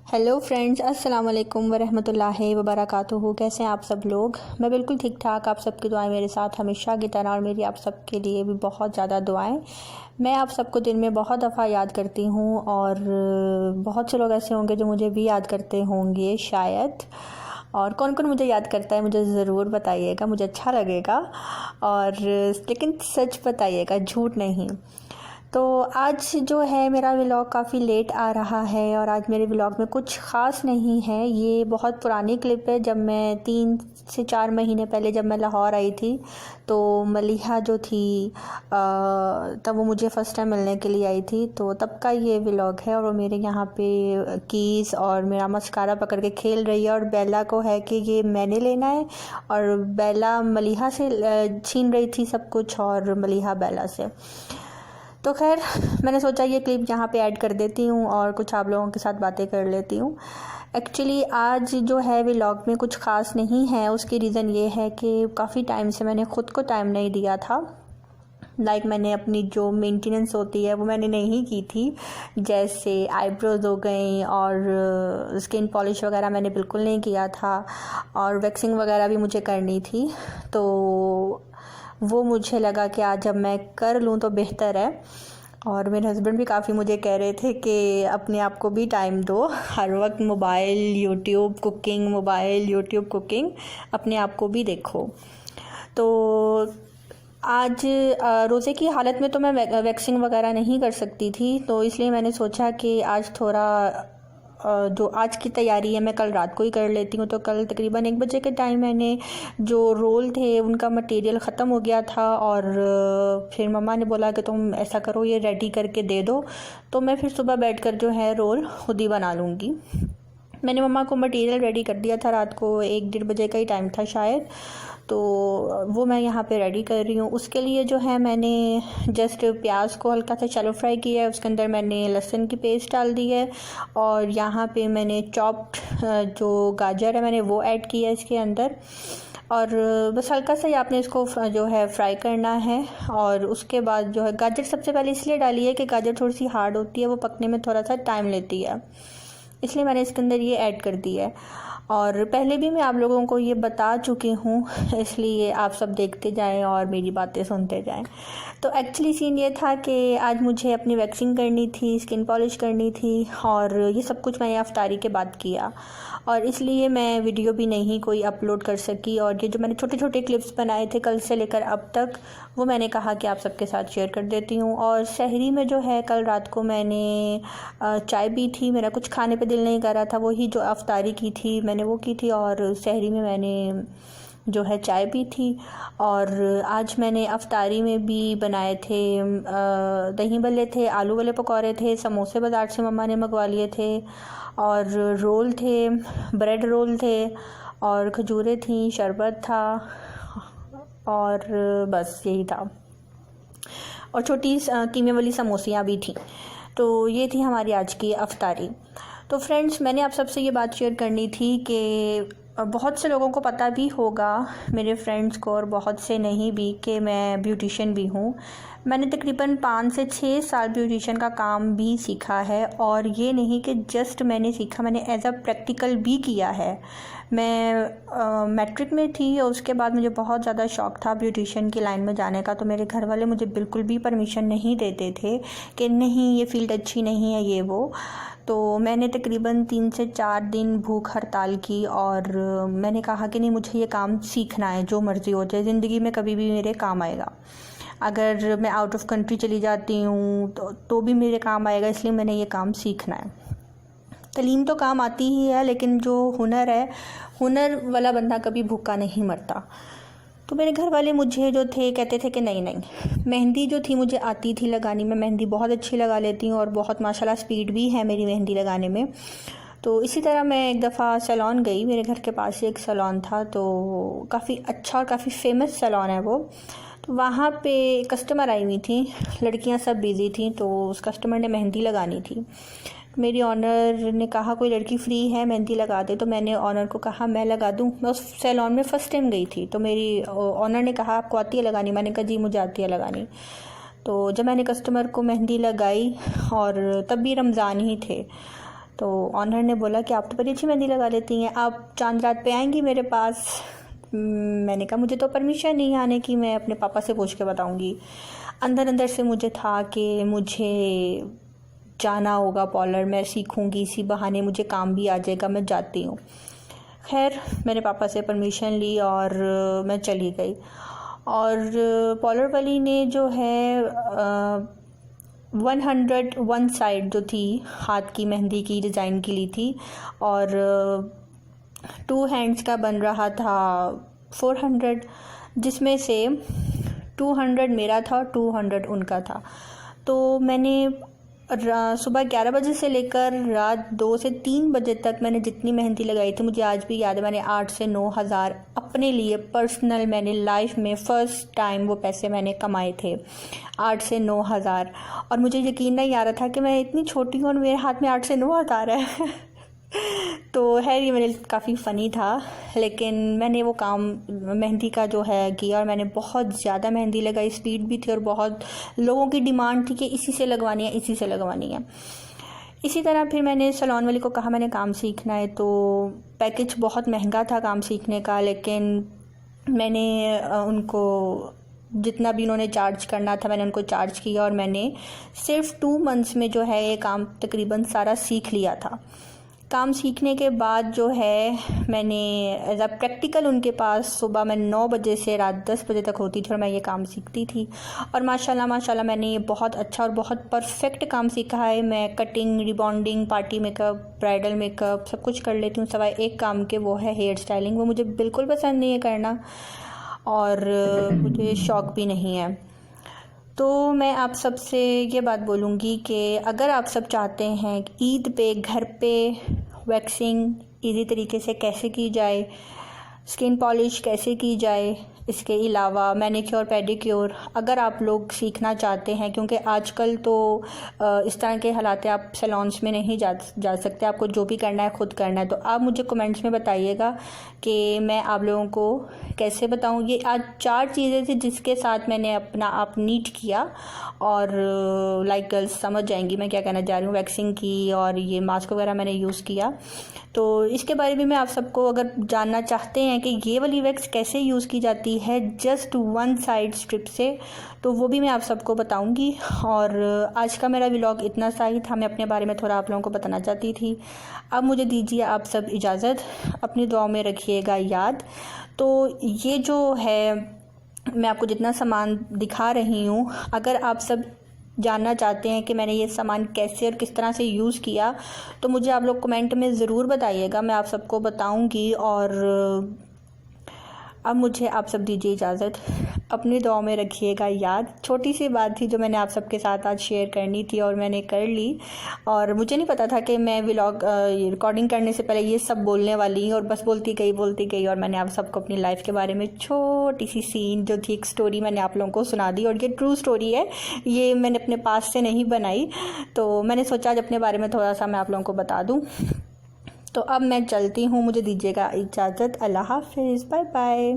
Hello friends, अस्सलाम वालेकुम वरहमतुल्लाहि वबरकातुहू। कैसे हैं आप सब लोग? मैं बिल्कुल ठीक ठाक। आप सबकी दुआएं मेरे साथ हमेशा की तरह और मेरी आप सबके लिए भी बहुत ज़्यादा दुआएं। मैं आप सबको दिन में बहुत दफ़ा याद करती हूँ और बहुत से लोग ऐसे होंगे जो मुझे भी याद करते होंगे शायद। और कौन कौन मुझे याद करता है मुझे ज़रूर बताइएगा, मुझे अच्छा लगेगा। और लेकिन सच बताइएगा, झूठ नहीं। तो आज जो है मेरा व्लॉग काफ़ी लेट आ रहा है और आज मेरे व्लॉग में कुछ ख़ास नहीं है। ये बहुत पुरानी क्लिप है। जब मैं 3 से 4 महीने पहले जब मैं लाहौर आई थी तो मलिहा जो थी तब वो मुझे फ़र्स्ट टाइम मिलने के लिए आई थी, तो तब का ये व्लॉग है। और वो मेरे यहाँ पे कीज़ और मेरा मस्कारा पकड़ के खेल रही है और बेला को है कि ये मैंने लेना है, और बेला मलिहा से छीन रही थी सब कुछ और मलिहा बेला से। तो खैर मैंने सोचा ये क्लिप यहाँ पे ऐड कर देती हूँ और कुछ आप लोगों के साथ बातें कर लेती हूँ। एक्चुअली आज जो है व्लॉग में कुछ ख़ास नहीं है। उसकी रीज़न ये है कि काफ़ी टाइम से मैंने ख़ुद को टाइम नहीं दिया था। मैंने अपनी जो मेंटेनेंस होती है वो मैंने नहीं की थी। जैसे आईब्रोज हो गई और स्किन पॉलिश वगैरह मैंने बिल्कुल नहीं किया था, और वैक्सिंग वगैरह भी मुझे करनी थी। तो वो मुझे लगा कि आज जब मैं कर लूँ तो बेहतर है। और मेरे हस्बैंड भी काफ़ी मुझे कह रहे थे कि अपने आप को भी टाइम दो, हर वक्त mobile YouTube cooking, mobile YouTube cooking, अपने आप को भी देखो। तो आज रोज़े की हालत में तो मैं वैक्सिंग वगैरह नहीं कर सकती थी, तो इसलिए मैंने सोचा कि आज थोड़ा जो आज की तैयारी है मैं कल रात को ही कर लेती हूँ। तो कल तकरीबन 1 बजे के टाइम मैंने जो रोल थे उनका मटेरियल ख़त्म हो गया था, और फिर मम्मा ने बोला कि तुम ऐसा करो ये रेडी करके दे दो, तो मैं फिर सुबह बैठकर जो है रोल खुद ही बना लूँगी। मैंने मम्मा को मटेरियल रेडी कर दिया था, रात को 1-1:30 बजे का ही टाइम था शायद, तो वो मैं यहाँ पे रेडी कर रही हूँ। उसके लिए जो है मैंने जस्ट प्याज को हल्का सा शैलो फ्राई किया है, उसके अंदर मैंने लहसुन की पेस्ट डाल दी है, और यहाँ पे मैंने चॉप्ड जो गाजर है मैंने वो ऐड किया है इसके अंदर, और बस हल्का सा ही आपने इसको जो है फ्राई करना है। और उसके बाद जो है गाजर सबसे पहले इसलिए डाली है कि गाजर थोड़ी सी हार्ड होती है, वो पकने में थोड़ा सा टाइम लेती है, इसलिए मैंने इसके अंदर ये ऐड कर दी है। और पहले भी मैं आप लोगों को ये बता चुकी हूँ, इसलिए आप सब देखते जाएं और मेरी बातें सुनते जाएं। तो एक्चुअली सीन ये था कि आज मुझे अपनी वैक्सिंग करनी थी, स्किन पॉलिश करनी थी, और ये सब कुछ मैंने इफ्तारी के बाद किया, और इसलिए मैं वीडियो भी नहीं कोई अपलोड कर सकी। और ये जो मैंने छोटे छोटे क्लिप्स बनाए थे कल से लेकर अब तक, वो मैंने कहा कि आप सबके साथ शेयर कर देती हूँ। और सहरी में जो है कल रात को मैंने चाय पी थी, मेरा कुछ खाने पे दिल नहीं कर रहा था, वही जो इफ्तारी की थी मैंने वो की थी, और सहरी में मैंने जो है चाय पी थी। और आज मैंने इफ्तारी में भी बनाए थे दही भल्ले थे, आलू वाले पकौड़े थे, समोसे बाज़ार से मम्मा ने मंगवा लिए थे, और रोल थे, ब्रेड रोल थे, और खजूरें थी, शरबत था, और बस यही था। और छोटी कीमे वाली समोसियाँ भी थी। तो ये थी हमारी आज की इफ्तारी। तो फ्रेंड्स, मैंने आप सबसे ये बात शेयर करनी थी कि बहुत से लोगों को पता भी होगा, मेरे फ्रेंड्स को, और बहुत से नहीं भी, कि मैं ब्यूटिशियन भी हूँ। मैंने तकरीबन 5 से 6 साल ब्यूटिशियन का काम भी सीखा है, और ये नहीं कि जस्ट मैंने सीखा, मैंने एज अ प्रैक्टिकल भी किया है। मैं मैट्रिक में थी और उसके बाद मुझे बहुत ज़्यादा शौक़ था ब्यूटिशियन की लाइन में जाने का, तो मेरे घर वाले मुझे बिल्कुल भी परमिशन नहीं देते थे कि नहीं ये फ़ील्ड अच्छी नहीं है ये वो। तो मैंने तकरीबन 3 से 4 दिन भूख हड़ताल की, और मैंने कहा कि नहीं, मुझे ये काम सीखना है, जो मर्ज़ी हो जाए, ज़िंदगी में कभी भी मेरे काम आएगा। अगर मैं आउट ऑफ कंट्री चली जाती हूँ तो भी मेरे काम आएगा, इसलिए मैंने ये काम सीखना है। तालीम तो काम आती ही है, लेकिन जो हुनर है, हुनर वाला बंदा कभी भूखा नहीं मरता। तो मेरे घर वाले मुझे जो थे कहते थे कि नहीं नहीं, मेहंदी जो थी मुझे आती थी लगानी, मैं मेहंदी बहुत अच्छी लगा लेती हूँ और बहुत माशाल्लाह स्पीड भी है मेरी मेहंदी लगाने में। तो इसी तरह मैं एक दफ़ा सैलून गई, मेरे घर के पास ही एक सैलून था, तो काफ़ी अच्छा और काफ़ी फेमस सैलून है वो। तो वहाँ पे कस्टमर आई हुई थी, लड़कियाँ सब बिज़ी थी, तो उस कस्टमर ने मेहंदी लगानी थी। मेरी ऑनर ने कहा कोई लड़की फ्री है मेहंदी लगा दे, तो मैंने ऑनर को कहा मैं लगा दूं। मैं उस सैलून में फ़र्स्ट टाइम गई थी, तो मेरी ऑनर ने कहा आपको आती है लगानी? मैंने कहा जी मुझे आती है लगानी। तो जब मैंने कस्टमर को मेहंदी लगाई, और तब भी रमज़ान ही थे, तो ऑनर ने बोला कि आप तो बड़ी अच्छी मेहंदी लगा लेती हैं, आप चांद रात पे आएंगी मेरे पास। मैंने कहा मुझे तो परमिशन नहीं आने की, मैं अपने पापा से पूछ के बताऊंगी। अंदर अंदर से मुझे था कि मुझे जाना होगा पार्लर, मैं सीखूंगी, इसी बहाने मुझे काम भी आ जाएगा, मैं जाती हूँ। खैर मैंने पापा से परमिशन ली और मैं चली गई। और पार्लर वाली ने जो है 101 साइड जो थी हाथ की मेहंदी की डिज़ाइन की ली थी, और 2 हैंड्स का बन रहा था 400, जिसमें से 200 मेरा था और 200 उनका था। तो मैंने सुबह 11 बजे से लेकर रात 2 से 3 बजे तक मैंने जितनी मेहंदी लगाई थी, मुझे आज भी याद है, मैंने 8 से 9 हज़ार अपने लिए पर्सनल, मैंने लाइफ में फ़र्स्ट टाइम वो पैसे मैंने कमाए थे, 8 से 9 हज़ार। और मुझे यकीन नहीं आ रहा था कि मैं इतनी छोटी हूँ और मेरे हाथ में 8 से 9 हज़ार है। तो है, ये मेरे लिए काफ़ी फ़नी था, लेकिन मैंने वो काम मेहंदी का जो है किया और मैंने बहुत ज़्यादा मेहंदी लगाई, स्पीड भी थी और बहुत लोगों की डिमांड थी कि इसी से लगवानी है, इसी से लगवानी है। इसी तरह फिर मैंने सैलून वाली को कहा मैंने काम सीखना है, तो पैकेज बहुत महंगा था काम सीखने का, लेकिन मैंने उनको जितना भी उन्होंने चार्ज करना था मैंने उनको चार्ज किया और मैंने सिर्फ 2 मंथ्स में जो है ये काम तकरीबन सारा सीख लिया था। काम सीखने के बाद जो है मैंने एज अ प्रैक्टिकल उनके पास सुबह मैं 9 बजे से रात 10 बजे तक होती थी और मैं ये काम सीखती थी। और माशाल्लाह मैंने ये बहुत अच्छा और बहुत परफेक्ट काम सीखा है। मैं cutting, rebonding, party makeup, bridal makeup सब कुछ कर लेती हूँ, सिवाय एक काम के, वो है हेयर स्टाइलिंग। वो मुझे बिल्कुल पसंद नहीं है करना और मुझे शौक़ भी नहीं है। तो मैं आप सब से ये बात बोलूँगी कि अगर आप सब चाहते हैं कि ईद पे घर पे वैक्सिंग इजी तरीके से कैसे की जाए, स्किन पॉलिश कैसे की जाए, इसके अलावा मैनीक्योर पेडिक्योर अगर आप लोग सीखना चाहते हैं, क्योंकि आजकल तो इस तरह के हालात है, आप सैलून्स में नहीं जा सकते, आपको जो भी करना है खुद करना है। तो आप मुझे कमेंट्स में बताइएगा कि मैं आप लोगों को कैसे बताऊं। ये आज 4 चीज़ें थी जिसके साथ मैंने अपना आप नीट किया और लाइक गर्ल्स समझ जाएंगी मैं क्या कहना चाह रही हूँ। वैक्सिंग की और ये मास्क वगैरह मैंने यूज़ किया। तो इसके बारे में मैं आप सबको अगर जानना चाहते हैं कि ये वाली वैक्स कैसे यूज़ की जाती है जस्ट 1 साइड स्ट्रिप से, तो वो भी मैं आप सबको बताऊंगी। और आज का मेरा व्लॉग इतना सा ही था, मैं अपने बारे में थोड़ा आप लोगों को बताना चाहती थी। अब मुझे दीजिए आप सब इजाज़त, अपनी दुआओं में रखिएगा याद। तो ये जो है मैं आपको जितना सामान दिखा रही हूँ, अगर आप सब जानना चाहते हैं कि मैंने ये सामान कैसे और किस तरह से यूज़ किया, तो मुझे आप लोग कमेंट में ज़रूर बताइएगा, मैं आप सबको बताऊंगी। और अब मुझे आप सब दीजिए इजाज़त, अपनी दुआओं में रखिएगा याद। छोटी सी बात थी जो मैंने आप सबके साथ आज शेयर करनी थी और मैंने कर ली। और मुझे नहीं पता था कि मैं व्लॉग रिकॉर्डिंग करने से पहले ये सब बोलने वाली, और बस बोलती गई और मैंने आप सबको अपनी लाइफ के बारे में छोटी सी सीन जो थी, एक स्टोरी मैंने आप लोगों को सुना दी। और ये ट्रू स्टोरी है, ये मैंने अपने पास से नहीं बनाई। तो मैंने सोचा आज अपने बारे में थोड़ा सा मैं आप लोगों को बता दूँ। तो अब मैं चलती हूँ, मुझे दीजिएगा इजाज़त। अल्लाह हाफ़िज़, बाय बाय।